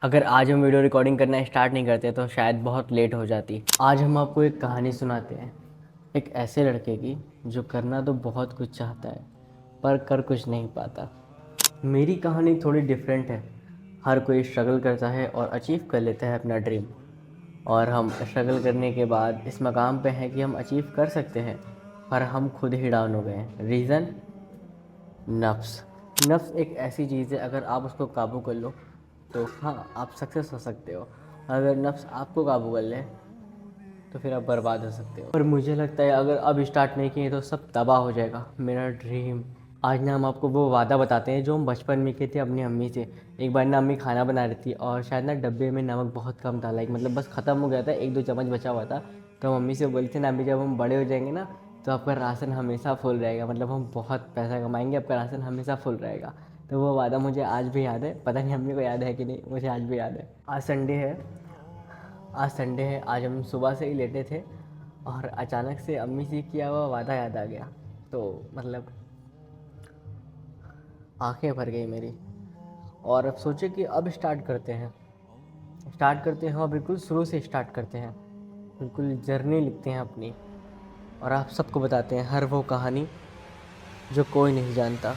अगर आज हम वीडियो रिकॉर्डिंग करना स्टार्ट नहीं करते तो शायद बहुत लेट हो जाती। आज हम आपको एक कहानी सुनाते हैं, एक ऐसे लड़के की जो करना तो बहुत कुछ चाहता है पर कर कुछ नहीं पाता। मेरी कहानी थोड़ी डिफरेंट है। हर कोई स्ट्रगल करता है और अचीव कर लेता है अपना ड्रीम, और हम स्ट्रगल करने के बाद इस मकाम पे हैं कि हम अचीव कर सकते हैं, पर हम खुद ही डाउन हो गए हैं। रीज़न? नफ्स। नफ्स एक ऐसी चीज़ है, अगर आप उसको काबू कर लो तो हाँ, आप सक्सेस हो सकते हो। अगर नफ्स आपको काबू कर ले तो फिर आप बर्बाद हो सकते हो। पर मुझे लगता है अगर अब स्टार्ट नहीं किए तो सब तबाह हो जाएगा। मेरा ड्रीम। आज ना हम आपको वो वादा बताते हैं जो हम बचपन में किए थे अपनी अम्मी से। एक बार ना अम्मी खाना बना रही थी और शायद ना डब्बे में नमक बहुत कम था, लाइक मतलब बस ख़त्म हो गया था, एक दो चम्मच बचा हुआ था। तो हम अम्मी से बोली थी ना, अम्मी जब हम बड़े हो जाएंगे ना तो आपका राशन हमेशा फुल रहेगा, मतलब हम बहुत पैसा कमाएंगे, आपका राशन हमेशा फुल रहेगा। तो वो वादा मुझे आज भी याद है, पता नहीं अम्मी को याद है कि नहीं, मुझे आज भी याद है। आज संडे है। आज हम सुबह से ही लेटे थे और अचानक से अम्मी से किया हुआ वादा याद आ गया। तो मतलब आंखें भर गई मेरी। और अब सोचे कि अब स्टार्ट करते हैं और बिल्कुल शुरू से स्टार्ट करते हैं, बिल्कुल जर्नी लिखते हैं अपनी, और आप सबको बताते हैं हर वो कहानी जो कोई नहीं जानता।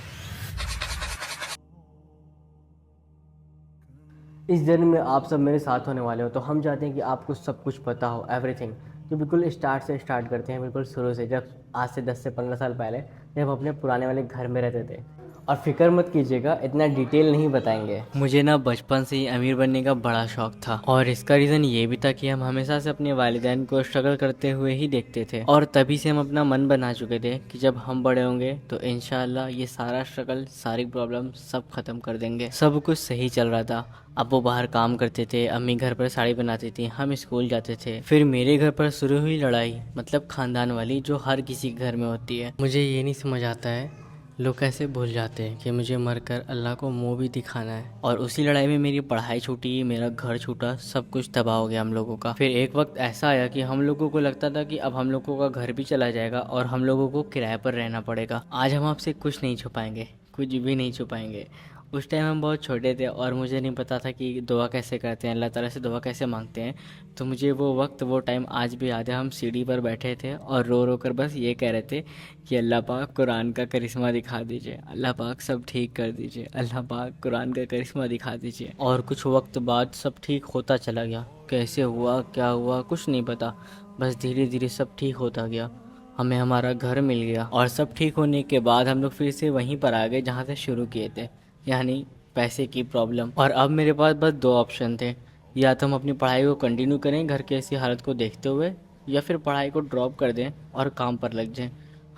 इस जर्नी में आप सब मेरे साथ होने वाले हो, तो हम चाहते हैं कि आपको सब कुछ पता हो, एवरीथिंग। तो बिल्कुल स्टार्ट से स्टार्ट करते हैं, बिल्कुल शुरू से, जब आज से 10 से 15 साल पहले जब हम अपने पुराने वाले घर में रहते थे। और फिक्र मत कीजिएगा, इतना डिटेल नहीं बताएंगे। मुझे ना बचपन से ही अमीर बनने का बड़ा शौक था, और इसका रीज़न ये भी था कि हम हमेशा से अपने वालिदैन को स्ट्रगल करते हुए ही देखते थे, और तभी से हम अपना मन बना चुके थे कि जब हम बड़े होंगे तो इंशाल्लाह ये सारा स्ट्रगल, सारी प्रॉब्लम सब खत्म कर देंगे। सब कुछ सही चल रहा था। अब वो बाहर काम करते थे, अम्मी घर पर साड़ी बनाती थी, हम स्कूल जाते थे। फिर मेरे घर पर शुरू हुई लड़ाई, मतलब खानदान वाली, जो हर किसी के घर में होती है। मुझे ये नहीं समझ आता है लोग कैसे भूल जाते हैं कि मुझे मरकर अल्लाह को मुंह भी दिखाना है। और उसी लड़ाई में मेरी पढ़ाई छूटी, मेरा घर छूटा, सब कुछ तबाह हो गया हम लोगों का। फिर एक वक्त ऐसा आया कि हम लोगों को लगता था कि अब हम लोगों का घर भी चला जाएगा और हम लोगों को किराए पर रहना पड़ेगा। आज हम आपसे कुछ नहीं छुपाएंगे, कुछ भी नहीं छुपाएंगे। उस टाइम हम बहुत छोटे थे और मुझे नहीं पता था कि दुआ कैसे करते हैं, अल्लाह ताला से दुआ कैसे मांगते हैं। तो मुझे वो वक्त, वो टाइम आज भी याद है। हम सीढ़ी पर बैठे थे और रो रो कर बस ये कह रहे थे कि अल्लाह पाक कुरान का करिश्मा दिखा दीजिए, अल्लाह पाक सब ठीक कर दीजिए, अल्लाह पाक कुरान का करिश्मा दिखा दीजिए। और कुछ वक्त बाद सब ठीक होता चला गया। कैसे हुआ, क्या हुआ, कुछ नहीं पता। बस धीरे धीरे सब ठीक होता गया। हमें हमारा घर मिल गया और सब ठीक होने के बाद हम लोग फिर से वहीं पर आ गए जहाँ से शुरू किए थे, यानी पैसे की प्रॉब्लम। और अब मेरे पास बस दो ऑप्शन थे, या तो हम अपनी पढ़ाई को कंटिन्यू करें घर की ऐसी हालत को देखते हुए, या फिर पढ़ाई को ड्रॉप कर दें और काम पर लग जाएं।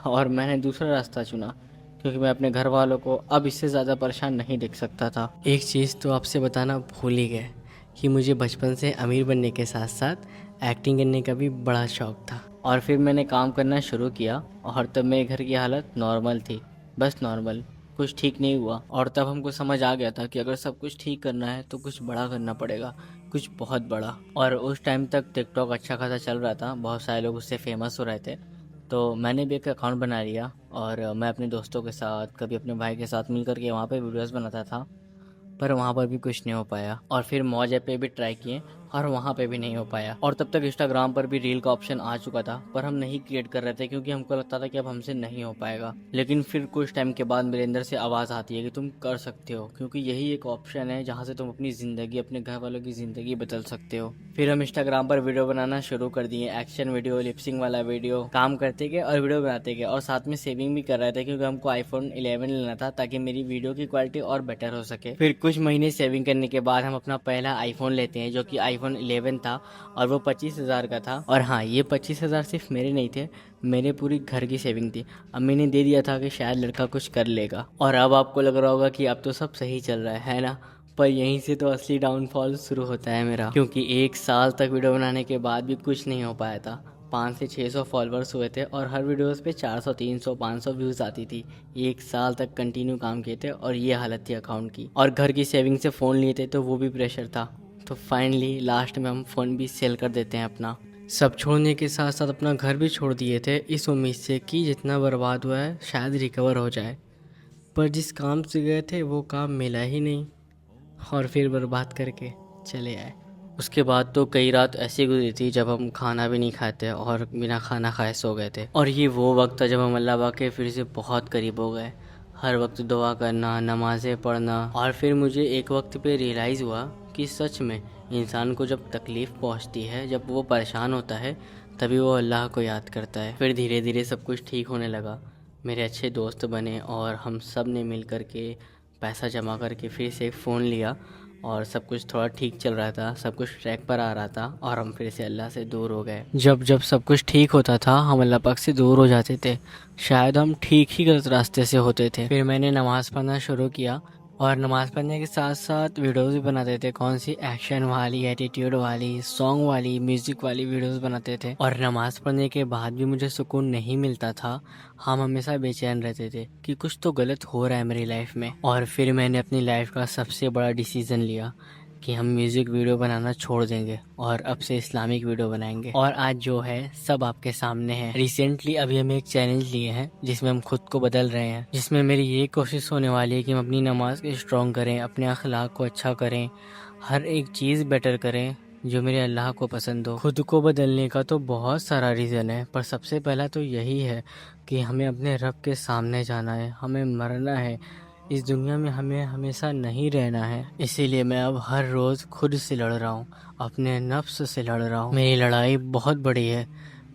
और मैंने दूसरा रास्ता चुना, क्योंकि मैं अपने घर वालों को अब इससे ज़्यादा परेशान नहीं देख सकता था। एक चीज़ तो आपसे बताना भूल ही गए कि मुझे बचपन से अमीर बनने के साथ साथ एक्टिंग करने का भी बड़ा शौक था। और फिर मैंने काम करना शुरू किया और तब मेरे घर की हालत नॉर्मल थी, बस नॉर्मल, कुछ ठीक नहीं हुआ। और तब हमको समझ आ गया था कि अगर सब कुछ ठीक करना है तो कुछ बड़ा करना पड़ेगा, कुछ बहुत बड़ा। और उस टाइम तक टिकटॉक अच्छा खासा चल रहा था, बहुत सारे लोग उससे फेमस हो रहे थे। तो मैंने भी एक अकाउंट बना लिया और मैं अपने दोस्तों के साथ, कभी अपने भाई के साथ मिल करके वहाँ पे वीडियोस बनाता था। पर वहाँ पर भी कुछ नहीं हो पाया। और फिर मौज ऐप पे भी ट्राई किए और वहाँ पे भी नहीं हो पाया। और तब तक इंस्टाग्राम पर भी रील का ऑप्शन आ चुका था, पर हम नहीं क्रिएट कर रहे थे क्योंकि हमको लगता था कि अब हमसे नहीं हो पाएगा। लेकिन फिर कुछ टाइम के बाद मेरे अंदर से आवाज़ आती है कि तुम कर सकते हो, क्योंकि यही एक ऑप्शन है जहाँ से तुम अपनी ज़िंदगी, अपने घर वालों की ज़िंदगी बदल सकते हो। फिर हम इंस्टाग्राम पर वीडियो बनाना शुरू कर दिए, एक्शन वीडियो, लिपसिंग वाला वीडियो, काम करते गए और वीडियो बनाते गए, और साथ में सेविंग भी कर रहे थे क्योंकि हमको आईफोन 11 लेना था ताकि मेरी वीडियो की क्वालिटी और बेटर हो सके। फिर कुछ महीने सेविंग करने के बाद हम अपना पहला आईफोन लेते हैं, जो कि आईफोन 11 था, और वो 25,000 का था। और हाँ, ये 25,000 सिर्फ मेरे नहीं थे, मेरे पूरी घर की सेविंग थी। अम्मी ने दे दिया था कि शायद लड़का कुछ कर लेगा। और अब आपको लग रहा होगा कि अब तो सब सही चल रहा है ना? पर यहीं से तो असली डाउनफॉल शुरू होता है मेरा, क्योंकि एक साल तक वीडियो बनाने के बाद भी कुछ नहीं हो पाया था। 500 से 600 फॉलोअर्स हुए थे और हर वीडियोस पे 400, 300, 500 व्यूज़ आती थी। एक साल तक कंटिन्यू काम किए थे और ये हालत थी अकाउंट की। और घर की सेविंग से फ़ोन लिए थे तो वो भी प्रेशर था। तो फाइनली लास्ट में हम फ़ोन भी सेल कर देते हैं अपना। सब छोड़ने के साथ साथ अपना घर भी छोड़ दिए थे, इस उम्मीद से कि जितना बर्बाद हुआ है शायद रिकवर हो जाए। पर जिस काम से गए थे वो काम मिला ही नहीं, और फिर बर्बाद करके चले आए। उसके बाद तो कई रात ऐसी गुजरी थी जब हम खाना भी नहीं खाते और बिना खाना खाए सो गए थे। और ये वो वक्त था जब हम अल्लाह पाक के फिर से बहुत करीब हो गए। हर वक्त दुआ करना, नमाज़ें पढ़ना। और फिर मुझे एक वक्त पे रियलाइज़ हुआ कि सच में इंसान को जब तकलीफ़ पहुंचती है, जब वो परेशान होता है, तभी वो अल्लाह को याद करता है। फिर धीरे धीरे सब कुछ ठीक होने लगा। मेरे अच्छे दोस्त बने और हम सब ने मिल कर के पैसा जमा करके फिर से एक फ़ोन लिया और सब कुछ थोड़ा ठीक चल रहा था, सब कुछ ट्रैक पर आ रहा था और हम फिर से अल्लाह से दूर हो गए। जब जब सब कुछ ठीक होता था हम अल्लाह पाक से दूर हो जाते थे। शायद हम ठीक ही गलत रास्ते से होते थे। फिर मैंने नमाज़ पढ़ना शुरू किया और नमाज़ पढ़ने के साथ साथ वीडियोस भी बनाते थे। कौन सी एक्शन वाली, एटीट्यूड वाली, सॉन्ग वाली, म्यूज़िक वाली वीडियोस बनाते थे। और नमाज़ पढ़ने के बाद भी मुझे सुकून नहीं मिलता था। हम हमेशा बेचैन रहते थे कि कुछ तो गलत हो रहा है मेरी लाइफ में। और फिर मैंने अपनी लाइफ का सबसे बड़ा डिसीज़न लिया कि हम म्यूज़िक वीडियो बनाना छोड़ देंगे और अब से इस्लामिक वीडियो बनाएंगे। और आज जो है सब आपके सामने है। रिसेंटली अभी हम एक चैलेंज लिए हैं जिसमें हम खुद को बदल रहे हैं, जिसमें मेरी ये कोशिश होने वाली है कि हम अपनी नमाज को स्ट्रॉन्ग करें, अपने अखलाक को अच्छा करें, हर एक चीज़ बेटर करें जो मेरे अल्लाह को पसंद हो। खुद को बदलने का तो बहुत सारा रीज़न है, पर सबसे पहला तो यही है कि हमें अपने रब के सामने जाना है, हमें मरना है। इस दुनिया में हमें हमेशा नहीं रहना है। इसीलिए मैं अब हर रोज़ खुद से लड़ रहा हूँ, अपने नफ्स से लड़ रहा हूँ। मेरी लड़ाई बहुत बड़ी है।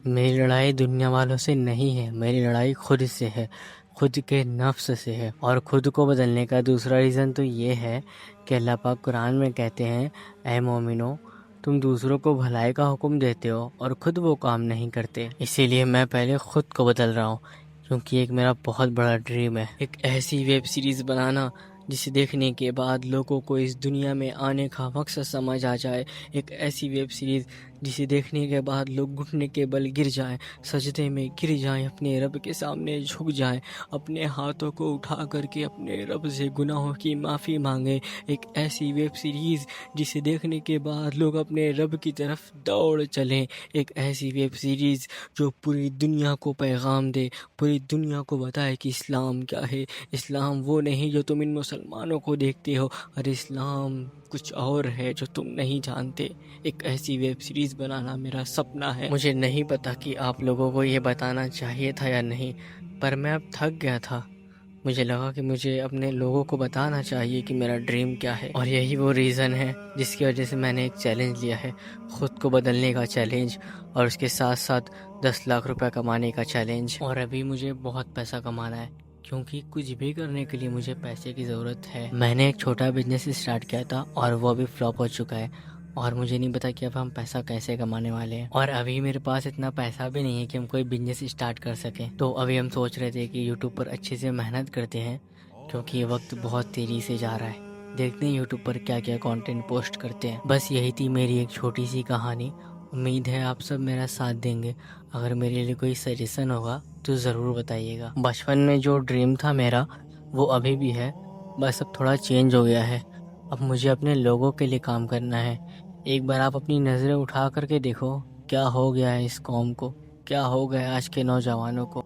मेरी लड़ाई दुनिया वालों से नहीं है, मेरी लड़ाई खुद से है, खुद के नफ्स से है। और खुद को बदलने का दूसरा रीज़न तो ये है कि अल्लाह पाक कुरान में कहते हैं, ऐ मोमिनो, तुम दूसरों को भलाई का हुक्म देते हो और खुद वो काम नहीं करते। इसीलिए मैं पहले खुद को बदल रहा हूँ, क्योंकि एक मेरा बहुत बड़ा ड्रीम है, एक ऐसी वेब सीरीज़ बनाना जिसे देखने के बाद लोगों को इस दुनिया में आने का मकसद समझ आ जाए। एक ऐसी वेब सीरीज़ जिसे देखने के बाद लोग घुटने के बल गिर जाएं, सजदे में गिर जाएं, अपने रब के सामने झुक जाएं, अपने हाथों को उठा करके अपने रब से गुनाहों की माफ़ी मांगें। एक ऐसी वेब सीरीज़ जिसे देखने के बाद लोग अपने रब की तरफ दौड़ चलें। एक ऐसी वेब सीरीज़ जो पूरी दुनिया को पैगाम दे, पूरी दुनिया को बताए कि इस्लाम क्या है। इस्लाम वो नहीं जो तुम इन मुसलमानों को देखते हो, और इस्लाम कुछ और है जो तुम नहीं जानते। एक ऐसी वेब सीरीज़ बनाना मेरा सपना है। मुझे नहीं पता कि आप लोगों को ये बताना चाहिए था या नहीं, पर मैं अब थक गया था। मुझे लगा कि मुझे अपने लोगों को बताना चाहिए कि मेरा ड्रीम क्या है। और यही वो रीज़न है जिसकी वजह से मैंने एक चैलेंज लिया है, ख़ुद को बदलने का चैलेंज, और उसके साथ साथ 10 लाख रुपए कमाने का चैलेंज। और अभी मुझे बहुत पैसा कमाना है, क्योंकि कुछ भी करने के लिए मुझे पैसे की ज़रूरत है। मैंने एक छोटा बिजनेस स्टार्ट किया था और वो अभी फ्लॉप हो चुका है, और मुझे नहीं पता कि अब हम पैसा कैसे कमाने वाले हैं। और अभी मेरे पास इतना पैसा भी नहीं है कि हम कोई बिजनेस स्टार्ट कर सकें। तो अभी हम सोच रहे थे कि यूट्यूब पर अच्छे से मेहनत करते हैं, क्योंकि ये वक्त बहुत तेज़ी से जा रहा है। देखते हैं यूट्यूब पर क्या क्या कंटेंट पोस्ट करते हैं। बस यही थी मेरी एक छोटी सी कहानी। उम्मीद है आप सब मेरा साथ देंगे। अगर मेरे लिए कोई सजेशन होगा तो ज़रूर बताइएगा। बचपन में जो ड्रीम था मेरा, वो अभी भी है, बस अब थोड़ा चेंज हो गया है। अब मुझे अपने लोगों के लिए काम करना है। एक बार आप अपनी नज़रें उठा करके देखो क्या हो गया है इस कौम को, क्या हो गया है आज के नौजवानों को।